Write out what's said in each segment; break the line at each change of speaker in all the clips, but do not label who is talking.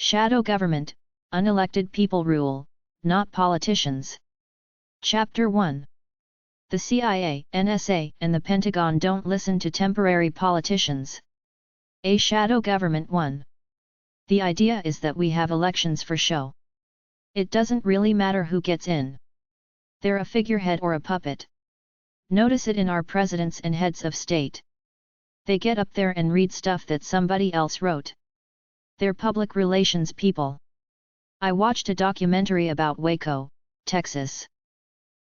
Shadow Government, Unelected People Rule, Not Politicians. Chapter 1. The CIA, NSA, and the Pentagon don't listen to temporary politicians. A shadow government 1. The idea is that we have elections for show. It doesn't really matter who gets in. They're a figurehead or a puppet. Notice it in our presidents and heads of state. They get up there and read stuff that somebody else wrote. They're public relations people. I watched a documentary about Waco, Texas.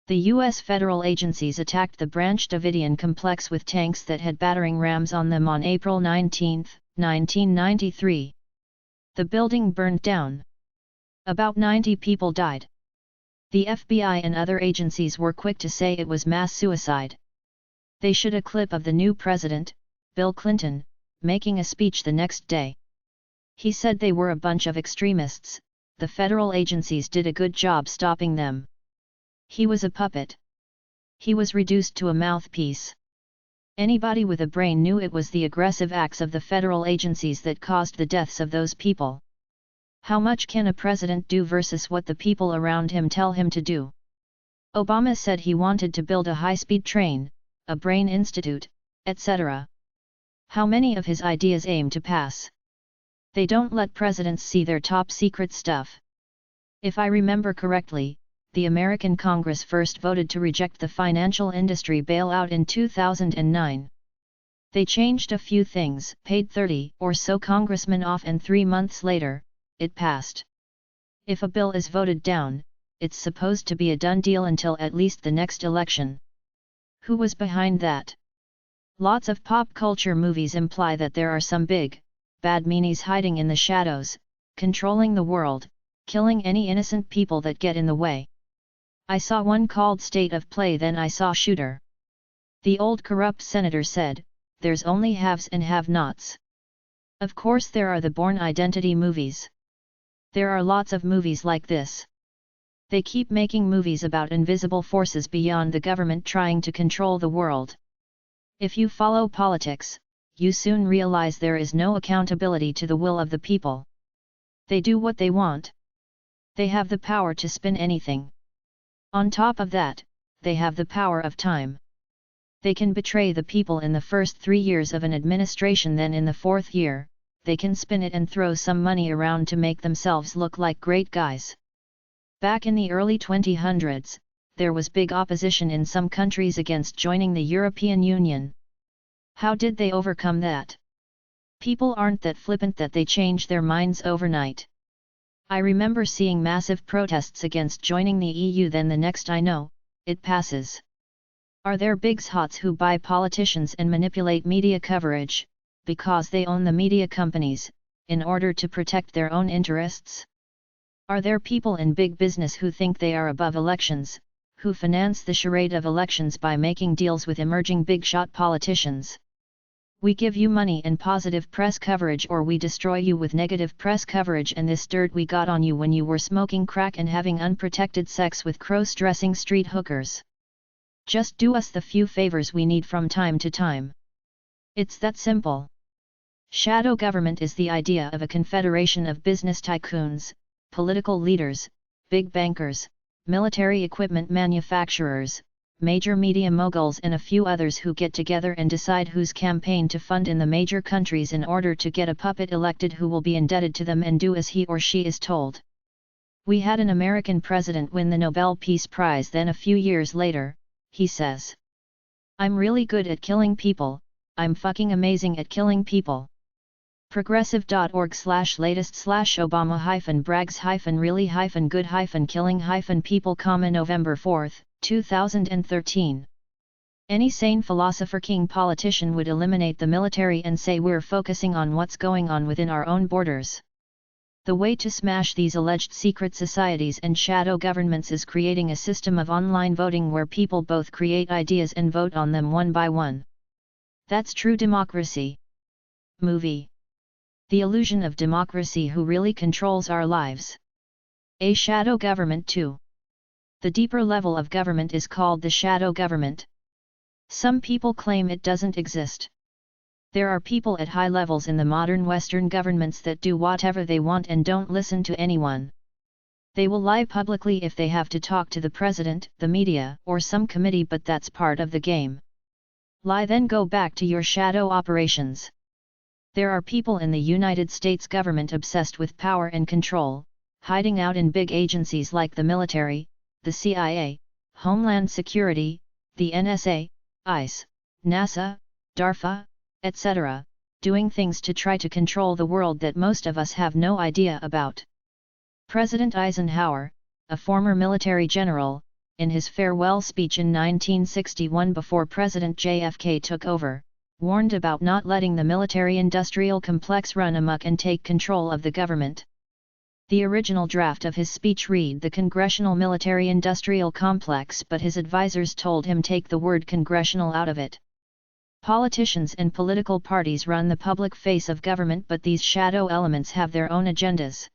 The U.S. federal agencies attacked the Branch Davidian complex with tanks that had battering rams on them on April 19, 1993. The building burned down. About 90 people died. The FBI and other agencies were quick to say it was mass suicide. They showed a clip of the new president, Bill Clinton, making a speech the next day. He said they were a bunch of extremists. The federal agencies did a good job stopping them. He was a puppet. He was reduced to a mouthpiece. Anybody with a brain knew it was the aggressive acts of the federal agencies that caused the deaths of those people. How much can a president do versus what the people around him tell him to do? Obama said he wanted to build a high-speed train, a brain institute, etc. How many of his ideas aim to pass? They don't let presidents see their top-secret stuff. If I remember correctly, the American Congress first voted to reject the financial industry bailout in 2009. They changed a few things, paid 30 or so congressmen off, and 3 months later, it passed. If a bill is voted down, it's supposed to be a done deal until at least the next election. Who was behind that? Lots of pop culture movies imply that there are some big, bad meanies hiding in the shadows, controlling the world, killing any innocent people that get in the way. I saw one called State of Play, then I saw Shooter. The old corrupt senator said, "There's only haves and have-nots." Of course there are the Born Identity movies. There are lots of movies like this. They keep making movies about invisible forces beyond the government trying to control the world. If you follow politics, you soon realize there is no accountability to the will of the people. They do what they want. They have the power to spin anything. On top of that, they have the power of time. They can betray the people in the first 3 years of an administration, then in the 4th year, they can spin it and throw some money around to make themselves look like great guys. Back in the early 2000s, there was big opposition in some countries against joining the European Union. How did they overcome that? People aren't that flippant that they change their minds overnight. I remember seeing massive protests against joining the EU, then the next I know, it passes. Are there big hots who buy politicians and manipulate media coverage, because they own the media companies, in order to protect their own interests? Are there people in big business who think they are above elections, who finance the charade of elections by making deals with emerging big-shot politicians? We give you money and positive press coverage, or we destroy you with negative press coverage and this dirt we got on you when you were smoking crack and having unprotected sex with cross-dressing street hookers. Just do us the few favors we need from time to time. It's that simple. Shadow government is the idea of a confederation of business tycoons, political leaders, big bankers, military equipment manufacturers, major media moguls, and a few others who get together and decide whose campaign to fund in the major countries in order to get a puppet elected who will be indebted to them and do as he or she is told. We had an American president win the Nobel Peace Prize, then a few years later, he says, "I'm really good at killing people, I'm fucking amazing at killing people." Progressive.org/latest/Obama-brags-really-good-killing-people, November 4, 2013. Any sane philosopher king politician would eliminate the military and say we're focusing on what's going on within our own borders. The way to smash these alleged secret societies and shadow governments is creating a system of online voting where people both create ideas and vote on them one by one. That's true democracy. Movie. The illusion of democracy. Who really controls our lives? A shadow government 2. The deeper level of government is called the shadow government. Some people claim it doesn't exist. There are people at high levels in the modern Western governments that do whatever they want and don't listen to anyone. They will lie publicly if they have to talk to the president, the media, or some committee, but that's part of the game. Lie, then go back to your shadow operations. There are people in the United States government obsessed with power and control, hiding out in big agencies like the military, the CIA, Homeland Security, the NSA, ICE, NASA, DARPA, etc., doing things to try to control the world that most of us have no idea about. President Eisenhower, a former military general, in his farewell speech in 1961 before President JFK took over, warned about not letting the military-industrial complex run amok and take control of the government. The original draft of his speech read the Congressional Military-Industrial Complex, but his advisors told him take the word congressional out of it. Politicians and political parties run the public face of government, but these shadow elements have their own agendas.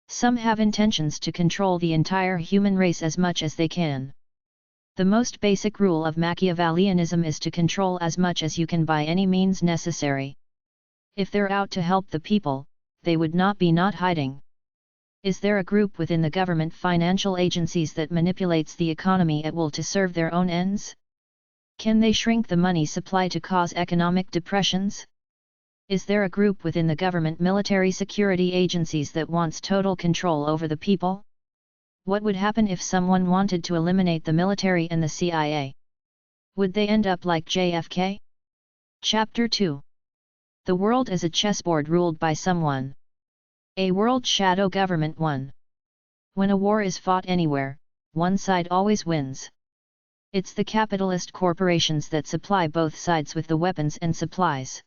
Some have intentions to control the entire human race as much as they can. The most basic rule of Machiavellianism is to control as much as you can by any means necessary. If they're out to help the people, they would not be not hiding. Is there a group within the government financial agencies that manipulates the economy at will to serve their own ends? Can they shrink the money supply to cause economic depressions? Is there a group within the government military security agencies that wants total control over the people? What would happen if someone wanted to eliminate the military and the CIA? Would they end up like JFK? Chapter 2. The world as a chessboard ruled by someone. A world shadow government 1. When a war is fought anywhere, one side always wins. It's the capitalist corporations that supply both sides with the weapons and supplies.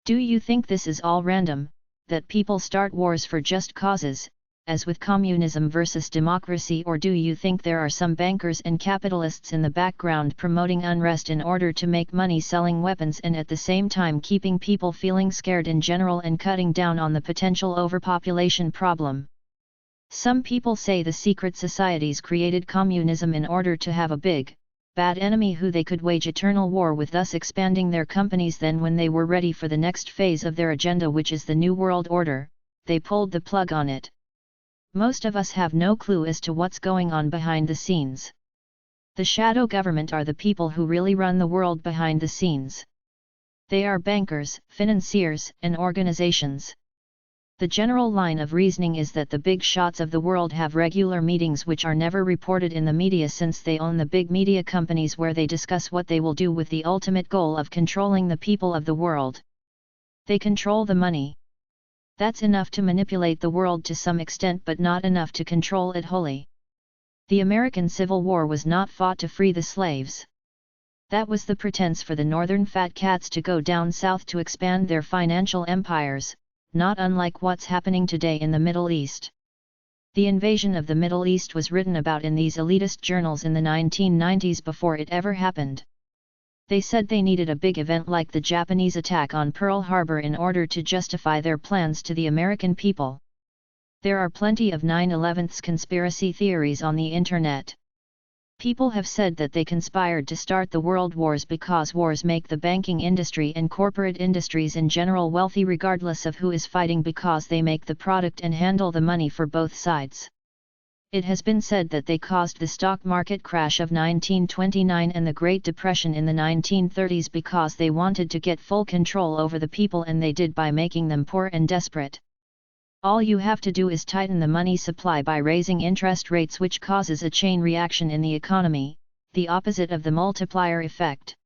Do you think this is all random, that people start wars for just causes, as with communism versus democracy, or do you think there are some bankers and capitalists in the background promoting unrest in order to make money selling weapons and at the same time keeping people feeling scared in general and cutting down on the potential overpopulation problem? Some people say the secret societies created communism in order to have a big, bad enemy who they could wage eternal war with, thus expanding their companies. Then when they were ready for the next phase of their agenda, which is the New World Order, they pulled the plug on it. Most of us have no clue as to what's going on behind the scenes. The shadow government are the people who really run the world behind the scenes. They are bankers, financiers, and organizations. The general line of reasoning is that the big shots of the world have regular meetings which are never reported in the media, since they own the big media companies, where they discuss what they will do with the ultimate goal of controlling the people of the world. They control the money. That's enough to manipulate the world to some extent, but not enough to control it wholly. The American Civil War was not fought to free the slaves. That was the pretense for the northern fat cats to go down south to expand their financial empires, not unlike what's happening today in the Middle East. The invasion of the Middle East was written about in these elitist journals in the 1990s before it ever happened. They said they needed a big event like the Japanese attack on Pearl Harbor in order to justify their plans to the American people. There are plenty of 9/11's conspiracy theories on the internet. People have said that they conspired to start the world wars because wars make the banking industry and corporate industries in general wealthy regardless of who is fighting, because they make the product and handle the money for both sides. It has been said that they caused the stock market crash of 1929 and the Great Depression in the 1930s because they wanted to get full control over the people, and they did by making them poor and desperate. All you have to do is tighten the money supply by raising interest rates, which causes a chain reaction in the economy, the opposite of the multiplier effect.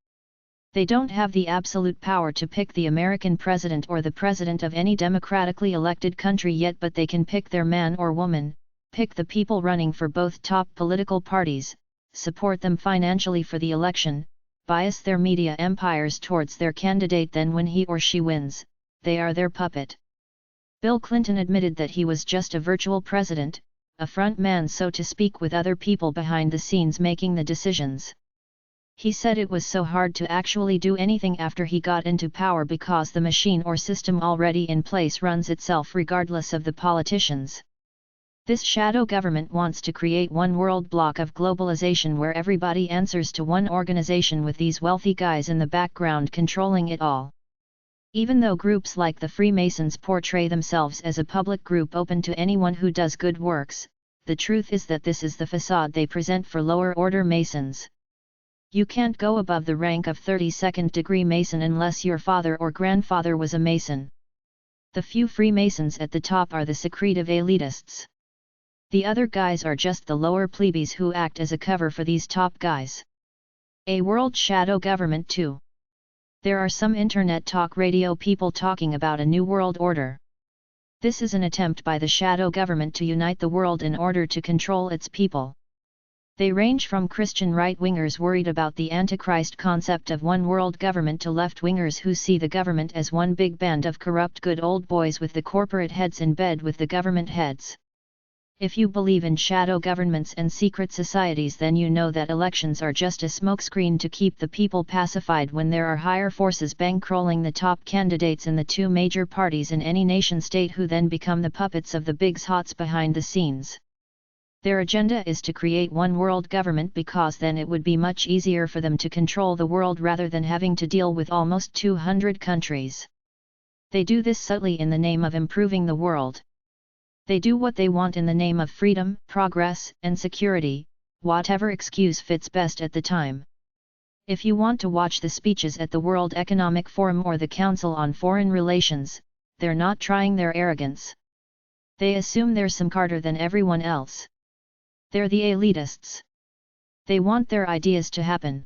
They don't have the absolute power to pick the American president or the president of any democratically elected country yet, but they can pick their man or woman, pick the people running for both top political parties, support them financially for the election, bias their media empires towards their candidate. Then when he or she wins, they are their puppet. Bill Clinton admitted that he was just a virtual president, a front man so to speak, with other people behind the scenes making the decisions. He said it was so hard to actually do anything after he got into power because the machine or system already in place runs itself regardless of the politicians. This shadow government wants to create one world block of globalization where everybody answers to one organization with these wealthy guys in the background controlling it all. Even though groups like the Freemasons portray themselves as a public group open to anyone who does good works, the truth is that this is the facade they present for lower-order Masons. You can't go above the rank of 32nd degree Mason unless your father or grandfather was a Mason. The few Freemasons at the top are the secretive elitists. The other guys are just the lower plebeians who act as a cover for these top guys. A world shadow government too. There are some internet talk radio people talking about a new world order. This is an attempt by the shadow government to unite the world in order to control its people. They range from Christian right-wingers worried about the Antichrist concept of one world government to left-wingers who see the government as one big band of corrupt good old boys with the corporate heads in bed with the government heads. If you believe in shadow governments and secret societies, then you know that elections are just a smokescreen to keep the people pacified when there are higher forces bankrolling the top candidates in the two major parties in any nation-state who then become the puppets of the big hots behind the scenes. Their agenda is to create one world government because then it would be much easier for them to control the world rather than having to deal with almost 200 countries. They do this subtly in the name of improving the world. They do what they want in the name of freedom, progress, and security, whatever excuse fits best at the time. If you want to watch the speeches at the World Economic Forum or the Council on Foreign Relations, they're not trying their arrogance. They assume they're smarter than everyone else. They're the elitists. They want their ideas to happen.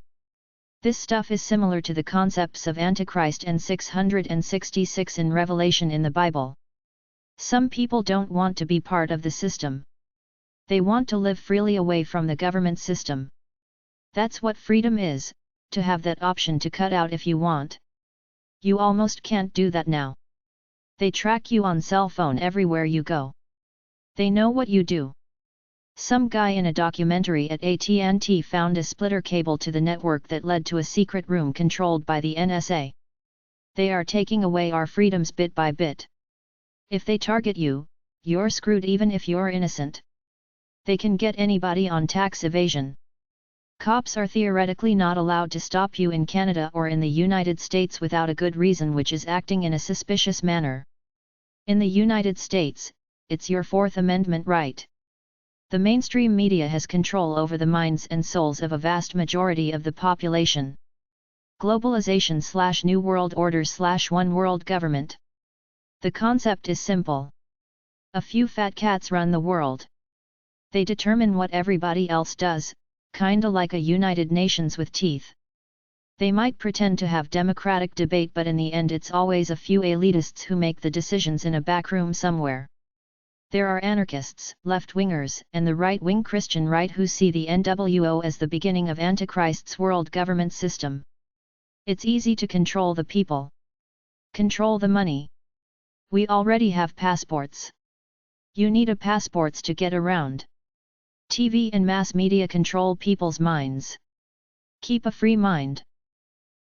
This stuff is similar to the concepts of Antichrist and 666 in Revelation in the Bible. Some people don't want to be part of the system. They want to live freely away from the government system. That's what freedom is, to have that option to cut out if you want. You almost can't do that now. They track you on cell phone everywhere you go. They know what you do. Some guy in a documentary at AT&T found a splitter cable to the network that led to a secret room controlled by the NSA. They are taking away our freedoms bit by bit. If they target you, you're screwed even if you're innocent. They can get anybody on tax evasion. Cops are theoretically not allowed to stop you in Canada or in the United States without a good reason, which is acting in a suspicious manner. In the United States, it's your Fourth Amendment right. The mainstream media has control over the minds and souls of a vast majority of the population. Globalization/New World Order/One World Government. The concept is simple. A few fat cats run the world. They determine what everybody else does, kinda like a United Nations with teeth. They might pretend to have democratic debate, but in the end it's always a few elitists who make the decisions in a back room somewhere. There are anarchists, left-wingers, and the right-wing Christian right who see the NWO as the beginning of Antichrist's world government system. It's easy to control the people. Control the money. We already have passports. You need a passports to get around. TV and mass media control people's minds. Keep a free mind.